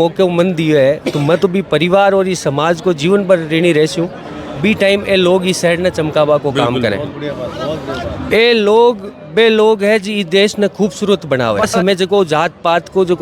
मौके मन दियो है तो मैं तो भी परिवार और इस समाज को जीवन भर ऋणी रहूँ। बी टाइम ए लोग इस शहर ने चमकावा को काम करें। ए लोग बे लोग है जी देश ने खूबसूरत बनावे। समय जो जात पात को जो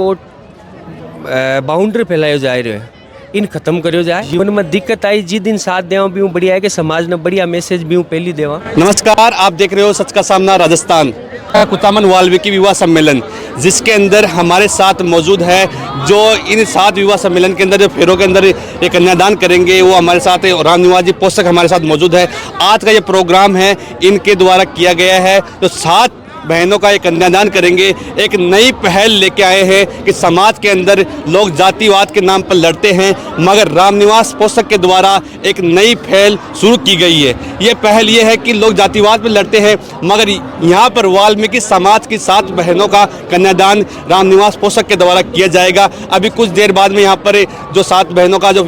बाउंड्री फैलायो जा रहे है इन खत्म करो जाए। जीवन में दिक्कत आई जिस दिन साथ देवा भी हूँ बढ़िया है कि समाज ने बढ़िया मैसेज भी हूँ पहली देवा। नमस्कार, आप देख रहे हो सच का सामना राजस्थान। कुचामन वाल्मीकि विवाह सम्मेलन जिसके अंदर हमारे साथ मौजूद है जो इन 7 विवाह सम्मेलन के अंदर जो फेरों के अंदर एक कन्यादान करेंगे वो हमारे साथ रामनिवास जी पोषक हमारे साथ मौजूद है। आज का ये प्रोग्राम है इनके द्वारा किया गया है। तो 7 बहनों का एक कन्यादान करेंगे। एक नई पहल लेके आए हैं कि समाज के अंदर लोग जातिवाद के नाम पर लड़ते हैं, मगर रामनिवास पोषक के द्वारा एक नई पहल शुरू की गई है। ये पहल ये है कि लोग जातिवाद पर लड़ते हैं, मगर यहाँ पर वाल्मीकि समाज की 7 बहनों का कन्यादान रामनिवास पोषक के द्वारा किया जाएगा। अभी कुछ देर बाद में यहाँ पर जो 7 बहनों का जो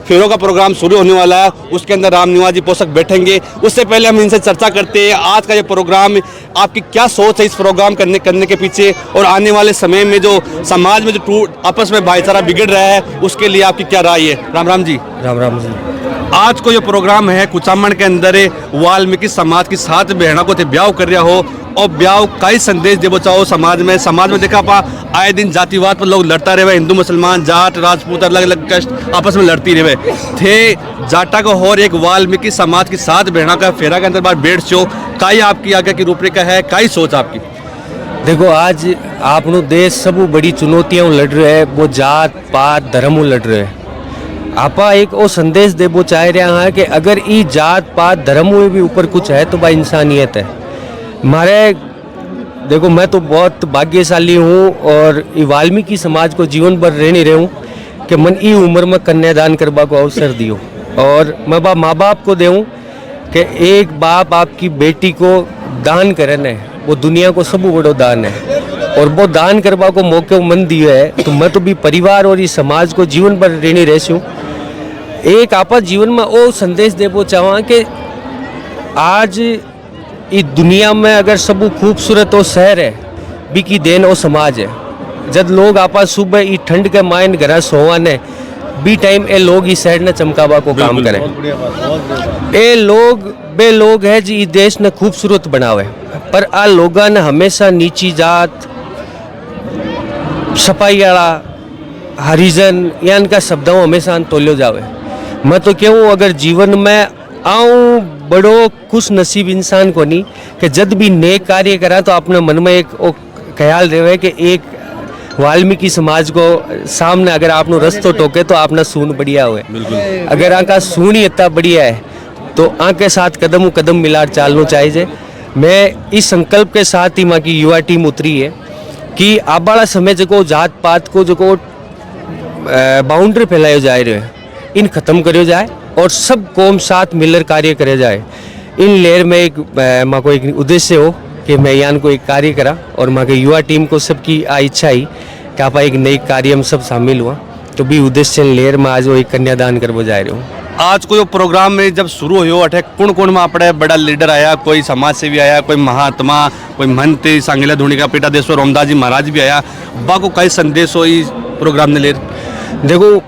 फेरों का प्रोग्राम शुरू होने वाला है उसके अंदर रामनिवास जी पोषक बैठेंगे। उससे पहले हम इनसे चर्चा करते हैं आज का ये प्रोग्राम, आपकी क्या सोच है इस प्रोग्राम करने के पीछे, और आने वाले समय में जो समाज में जो आपस में भाईचारा बिगड़ रहा है उसके लिए आपकी क्या राय है। राम राम जी। राम राम जी। आज को ये प्रोग्राम है कुचामन के अंदर वाल्मीकि समाज की 7 बहनों को ब्याह कर रहा हो और ब्याह का ही संदेश देवो चाहो समाज में देखा पा आए दिन जातिवाद पर लोग लड़ता रहे। हिंदू मुसलमान जाट राजपूत अलग अलग कष्ट आपस में लड़ती रहे थे। जाटा को और एक वाल्मीकि समाज की 7 बहनों का फेरा के अंदर बार बैठ चो काई आपकी आगे की रूपरेखा है, काई सोच आपकी। देखो आज आपनो देश सब बड़ी चुनौतियां लड़ रहे है, वो जात पात धर्म लड़ रहे है। आपा एक वो संदेश देवो चाह रहा है कि अगर ई जात पात धर्म भी ऊपर कुछ है तो भाई इंसानियत है। मारे देखो मैं तो बहुत भाग्यशाली हूँ और वाल्मीकि समाज को जीवन भर रहने रहूँ कि मन ई उम्र में कन्यादान करवा को अवसर दियो। और मैं माँ बाप को देऊँ कि एक बाप आपकी बेटी को दान करन है वो दुनिया को सब बड़ो दान है, और वो दान करवा को मौके मन दियो है तो मैं तो भी परिवार और इस समाज को जीवन भर रहने रहूँ। एक आपा जीवन में वो संदेश देवो चाहवा कि आज इस दुनिया में अगर सब खूबसूरत वो शहर है बी की देन वो समाज है। जब लोग आपा सुबह ई ठंड के मायन घर सोवा ने बी टाइम ए लोग इस शहर ने चमकावा को काम करें। ए लोग बे लोग है जी देश ने खूबसूरत बनावे, पर आ लोगों ने हमेशा नीची जात सफाई वाला हरिजन या इनका शब्दों हमेशा तोलियो जावे। मैं तो कहूँ अगर जीवन में आऊँ बड़ो खुश नसीब इंसान को नहीं कि जब भी नेक कार्य करा तो अपने मन में एक ख्याल रहे कि एक वाल्मीकि समाज को सामने अगर आपनो रस्तो टोके तो आपना सून बढ़िया हुए। अगर आका सून ही इतना बढ़िया है तो आके साथ कदम कदम मिला चालना चाहिए। मैं इस संकल्प के साथ ही माँ की युवा टीम उतरी है कि आप वाला समय जो जात पात को जो बाउंड्री फैलायो जा रहे है इन खत्म करो जाए और सब कौम साथ मिलकर कार्य करे जाए। इन लेर में एक माँ को एक उद्देश्य हो कि मैं यहाँ को एक कार्य करा और माँ के युवा टीम को सबकी इच्छा ही कि आप एक नई कार्य में सब शामिल हुआ तो भी उद्देश्य लेर में आज वो एक कन्यादान करवो जा रहे हो। आज को प्रोग्राम में जब शुरू हो अठे कौन में अपने बड़ा लीडर आया, कोई समाज सेवी आया, कोई महात्मा, कोई महंत सांगीला धूणी का पीठाधीश्वर रामदास जी महाराज भी आया। बाको कई संदेश हो इस प्रोग्राम ने लेर। देखो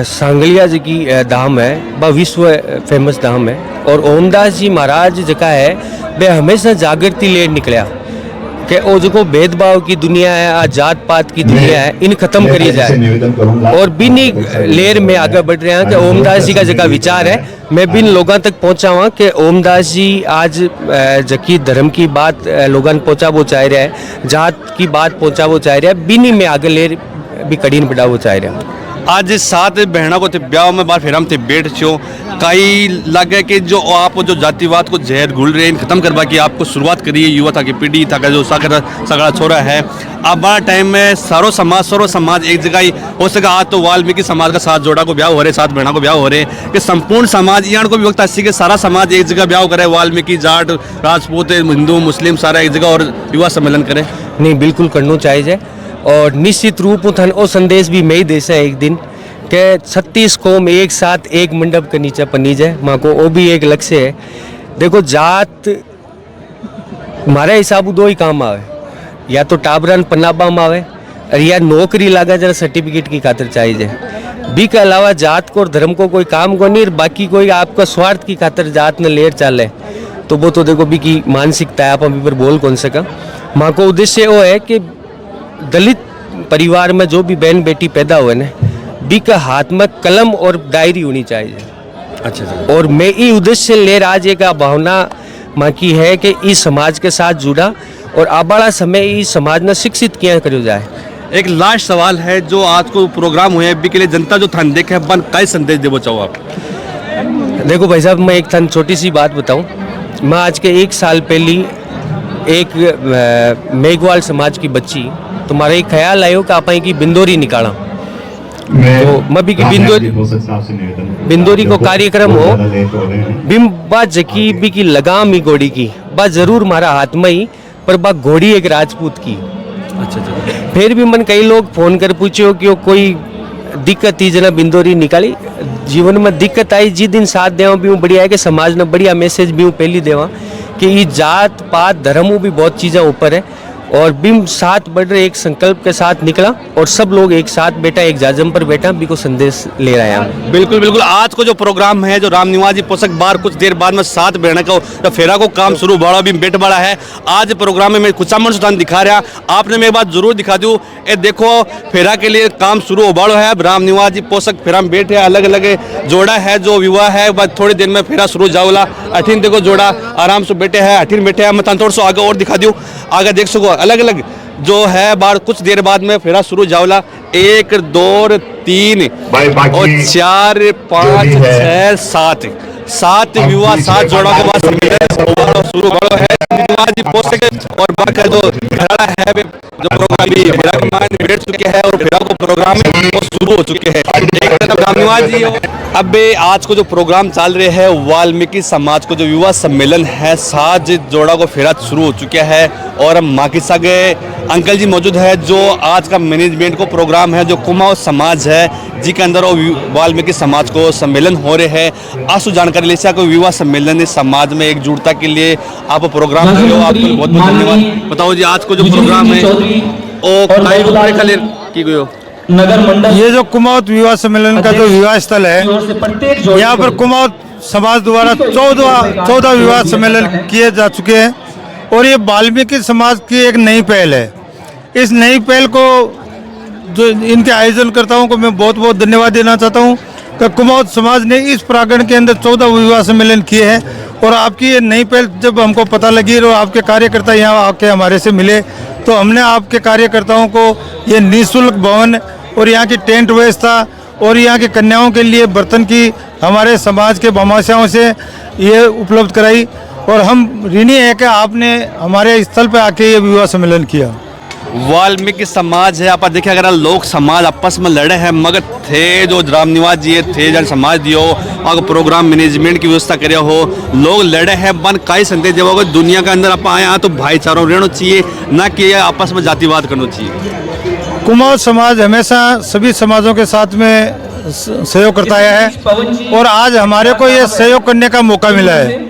सांगलिया जी की धाम है वह विश्व फेमस धाम है और ओमदास जी महाराज जका है वे हमेशा जागृति ले निकलिया कि वो जो भेदभाव की दुनिया है आज जात पात की दुनिया है इन खत्म करी जाए। और बिनी लेर में आगे बढ़ रहे हैं कि ओमदास जी का जगह विचार है मैं बिन लोगों तक पहुंचा हुआ कि ओमदास जी आज जकी धर्म की बात लोगों ने पहुंचा वो चाह रहा है, जात की बात पहुंचा वो चाह रहा है, बिनी में आगे लेर भी कड़ीन बढ़ा वो चाह रहा है। आज 7 बहनों को ब्याह में बार फिर हम थे बैठ छो कई लगे कि जो आप जो जातिवाद को जहर घुल रहे हैं खत्म करवा की आपको शुरुआत करिए। युवा था कि पीढ़ी था जो सगड़ा छोरा है अब बड़ा टाइम में सारो समाज एक जगह ही हो सका। आज तो वाल्मीकि समाज का 7 जोड़ा को ब्याह हो रहे, 7 बहनों को ब्याह हो रहे कि संपूर्ण समाज यहाँ को भी वक्त ऐसी कि सारा समाज एक जगह ब्याह करे, वाल्मीकि जाट राजपूत हिंदू मुस्लिम सारा एक जगह और युवा सम्मेलन करे। नहीं बिल्कुल करना चाहिए और निश्चित रूप थन ओ संदेश भी मैं ही दे एक दिन के 36 कौम एक साथ एक मंडप के नीचे पनी जाए माँ को वो भी एक लक्ष्य है। देखो जात हमारे हिसाब 2 ही काम आवे, या तो टाबरन पन्नाबा में आवे या नौकरी लागा जरा सर्टिफिकेट की खातिर चाहिए। बी के अलावा जात को और धर्म को कोई काम को नहीं, और बाकी कोई आपका स्वार्थ की खातिर जात ने लेर चाले तो वो तो देखो बी की मानसिकता है, आप अभी पर बोल कौन सका। माँ को उद्देश्य वो है कि दलित परिवार में जो भी बहन बेटी पैदा हुए ना, बी का हाथ में कलम और डायरी होनी चाहिए। अच्छा और मैं ये उद्देश्य ले आज एक भावना माँ की है कि इस समाज के साथ जुड़ा और आबाड़ा समय इस समाज ने शिक्षित किया करो जाए। एक लास्ट सवाल है, जो आज को प्रोग्राम हुए हैं के लिए जनता जो थान देखे बन कई संदेश देवो चाहो आप? देखो भाई साहब, मैं एक थान छोटी सी बात बताऊं। मैं आज के 1 साल पहले एक मेघवाल समाज की बच्ची, तुम्हारा एक ख्याल आयो कि आप की बिंदोरी निकाला, तो मैं भी की बिंदोरी को कार्यक्रम हो बिम बा जकी भी की लगाम ही घोड़ी की बा जरूर मारा हाथ में ही, पर बा घोड़ी एक राजपूत की। अच्छा फिर भी मन कई लोग फोन कर पूछो कि कोई दिक्कत थी जना बिंदोरी निकाली। जीवन में दिक्कत आई जिस दिन साथ देवा भी हूँ बढ़िया है कि समाज ने बढ़िया मैसेज भी हूँ पहली देवा कि ये जात पात धर्म भी बहुत चीज़ें ऊपर है, और बिम साथ बढ़ रहे एक संकल्प के साथ निकला और सब लोग एक साथ बैठा, एक जाजम पर बैठा भी को संदेश ले रहा है। बिल्कुल बिल्कुल। आज को जो प्रोग्राम है, जो राम निवास जी पोषक बार कुछ देर बाद में साथ बहने का जो फेरा को काम शुरू बड़ा भी बेट बड़ा है। आज प्रोग्राम में मैं कुचामन सुल्तान दिखा रहा, आपने मैं एक बात जरूर दिखा दूँ, ये देखो फेरा के लिए काम शुरू हो बड़ा है। राम निवास जी पोषक फेरा में बैठे अलग अलग जोड़ा है, जो विवाह है बस थोड़ी देर में फेरा शुरू जाओला। अठीन देखो जोड़ा आराम से बैठे है, अठीन बैठे है। मैं थोड़ा सा आगे और दिखा दूँ, आगे देख सको अलग अलग जो है बार कुछ देर बाद में फेरा शुरू जावला। 1 2 3 और 4 5 6 7 विवाह 7 जोड़ा के बाद शुरू बड़ो है जी पोषक। और बाकी जो घराड़ा है जो प्रोग्राम भी फेरा के मान बैठ चुके हैं और फेरा को प्रोग्राम शुरू हो चुके हैं। एक तरफ रामनिवास जी अब आज को जो प्रोग्राम चल रहे हैं वाल्मीकि समाज को जो विवाह सम्मेलन है, 7 जोड़ा को फेरा शुरू हो चुका है। और माँ की सागे अंकल जी मौजूद है, जो आज का मैनेजमेंट को प्रोग्राम है, जो कुमाऊं समाज है जी के अंदर वाल्मीकि समाज को सम्मेलन हो रहे हैं। आसु जानकारी ले को विवाह सम्मेलन समाज में एकजुटता के लिए आप प्रोग्राम कर रहे हो, आपको बहुत बहुत धन्यवाद। बताओ जी आज को जो प्रोग्राम है नगर मंडल, ये जो कुमाऊं विवाह सम्मेलन का जो विवाह स्थल है, यहाँ पर कुमाऊं समाज द्वारा 14 विवाह सम्मेलन किए जा चुके हैं। और ये वाल्मीकि समाज की एक नई पहल है। इस नई पहल को जो इनके आयोजनकर्ताओं को मैं बहुत बहुत धन्यवाद देना चाहता हूँ कि कुमाऊं समाज ने इस प्रांगण के अंदर 14 विवाह सम्मेलन किए हैं। और आपकी ये नई पहल जब हमको पता लगी और आपके कार्यकर्ता यहाँ आके हमारे से मिले, तो हमने आपके कार्यकर्ताओं को ये निःशुल्क भवन और यहाँ की टेंट व्यवस्था और यहाँ की कन्याओं के लिए बर्तन की हमारे समाज के भामाशाओं से ये उपलब्ध कराई। और हम ऋणी है कि आपने हमारे स्थल पर आके ये विवाह सम्मेलन किया। वाल्मीकि समाज है, आप देखिए अगर लोग समाज आपस में लड़े हैं, मगर थे जो रामनिवास जी थे जन समाज दियो और प्रोग्राम मैनेजमेंट की व्यवस्था करे हो, लोग लड़े हैं बन कई संदेश देव दुनिया के अंदर आप आए तो भाईचारा रहना चाहिए, ना कि आपस में जातिवाद करना चाहिए। कुमाऊं समाज हमेशा सभी समाजों के साथ में सहयोग करता है और आज हमारे को ये सहयोग करने का मौका मिला है।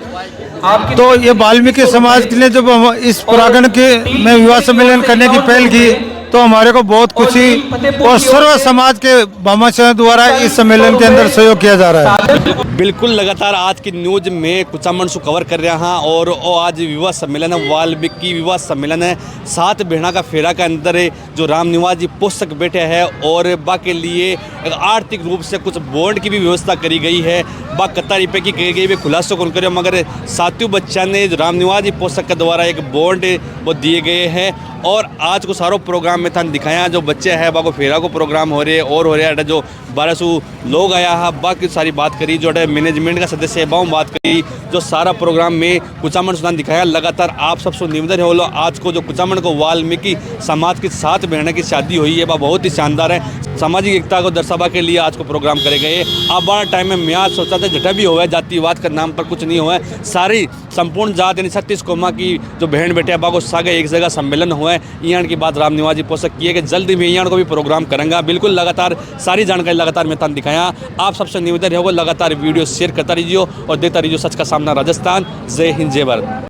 तो ये वाल्मीकि समाज के लिए जब हम इस प्रांगण के में विवाह सम्मेलन करने की पहल की, तो हमारे को बहुत खुशी और सर्व समाज के भामाशाह द्वारा इस सम्मेलन के अंदर सहयोग किया जा रहा है। बिल्कुल लगातार आज की न्यूज में कुचामन सु कवर कर रहा हाँ। और आज विवाह सम्मेलन है, वाल्मीकि विवाह सम्मेलन है। 7 बहना का फेरा के अंदर जो रामनिवास जी पोषक बैठे हैं और बा के लिए आर्थिक रूप से कुछ बॉन्ड की भी व्यवस्था करी गई है। बा कत्ता रुपये की कही गई खुलासा कौन करे, मगर साथियों बच्चा ने रामनिवास जी पोषक के द्वारा एक बॉन्ड वो दिए गए हैं। और आज को सारो प्रोग्राम में था दिखाया जो बच्चे हैं बाको फेरा को प्रोग्राम हो रहे और हो रहा है। जो 1200 लोग आया है, बाकी सारी बात करी जो मैनेजमेंट का सदस्य है बाहू बात करी, जो सारा प्रोग्राम में कुचामन सुल्तान दिखाया। लगातार आप सबसे निवेदन है बोलो आज को जो कुचामन को वाल्मीकि समाज की 7 बहनों की शादी हुई है, वह बहुत ही शानदार है। सामाजिक एकता को दर्शावा के लिए आज को प्रोग्राम करे गए। अब बड़ा टाइम में मैं आज सोचा था जटा भी हुआ है, जातिवाद के नाम पर कुछ नहीं हुआ है। सारी संपूर्ण जात यानी 36 कौमा की जो बहन बेटे हैं बाको सागे एक जगह सम्मेलन हुआ है। यहाँ की बात रामनिवास जी पोषक किए कि जल्दी में यहाँ को भी प्रोग्राम करेंगे। बिल्कुल लगातार सारी जानकारी लगातार मैं दिखाया। आप सबसे निवेदन होगा लगातार वीडियो शेयर करता रहिए और देता रहिए सच का सामना राजस्थान। जय हिंद जय भारत।